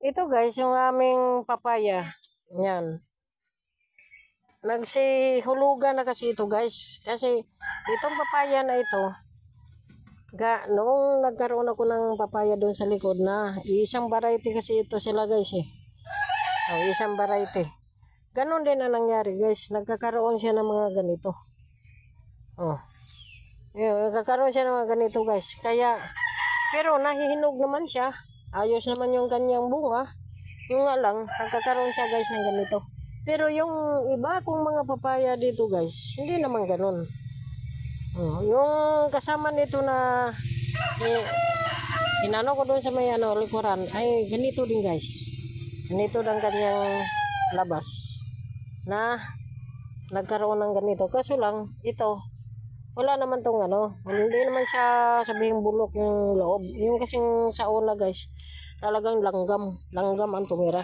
Ito guys, yung aming papaya. Yan. Nagsihulugan na kasi ito guys. Kasi itong papaya na ito, noong nagkaroon ako ng papaya doon sa likod na, isang variety kasi ito sila guys eh. Isang variety. Ganon din ang nangyari guys. Nagkakaroon siya ng mga ganito. Nagkakaroon siya ng mga ganito guys. Kaya, pero nahihinog naman siya. Ayos naman yung kanyang bunga. Yung nga lang, nagkakaroon siya guys ng ganito. Pero yung iba kong mga papaya dito guys, hindi naman ganon. Yung kasama nito na inano ko doon sa may likuran, ay ganito din guys. Ganito lang kanyang labas. Na nagkaroon ng ganito. Kaso lang, ito, wala naman tong hindi naman siya sabihing bulok yung loob. Yung kasing sa una guys, talagang langgam ang tumira.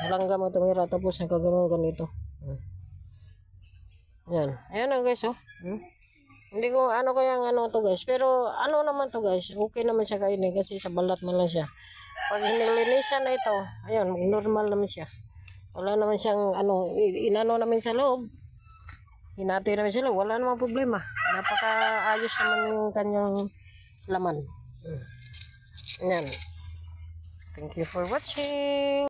Langgam ang tumira, tapos nagkaganoon ganito. Yan. Ayan na guys, Hindi ko kaya to guys, pero naman to guys, okay naman siya kainin kasi sa balat man lang siya. Pag hinilinisan na ito, ayun, normal naman siya. Wala naman siyang inano namin sa loob. Hinati naman sa loob, wala namang problema. Napaka-ayos naman yung kanyang laman. Yan. Thank you for watching.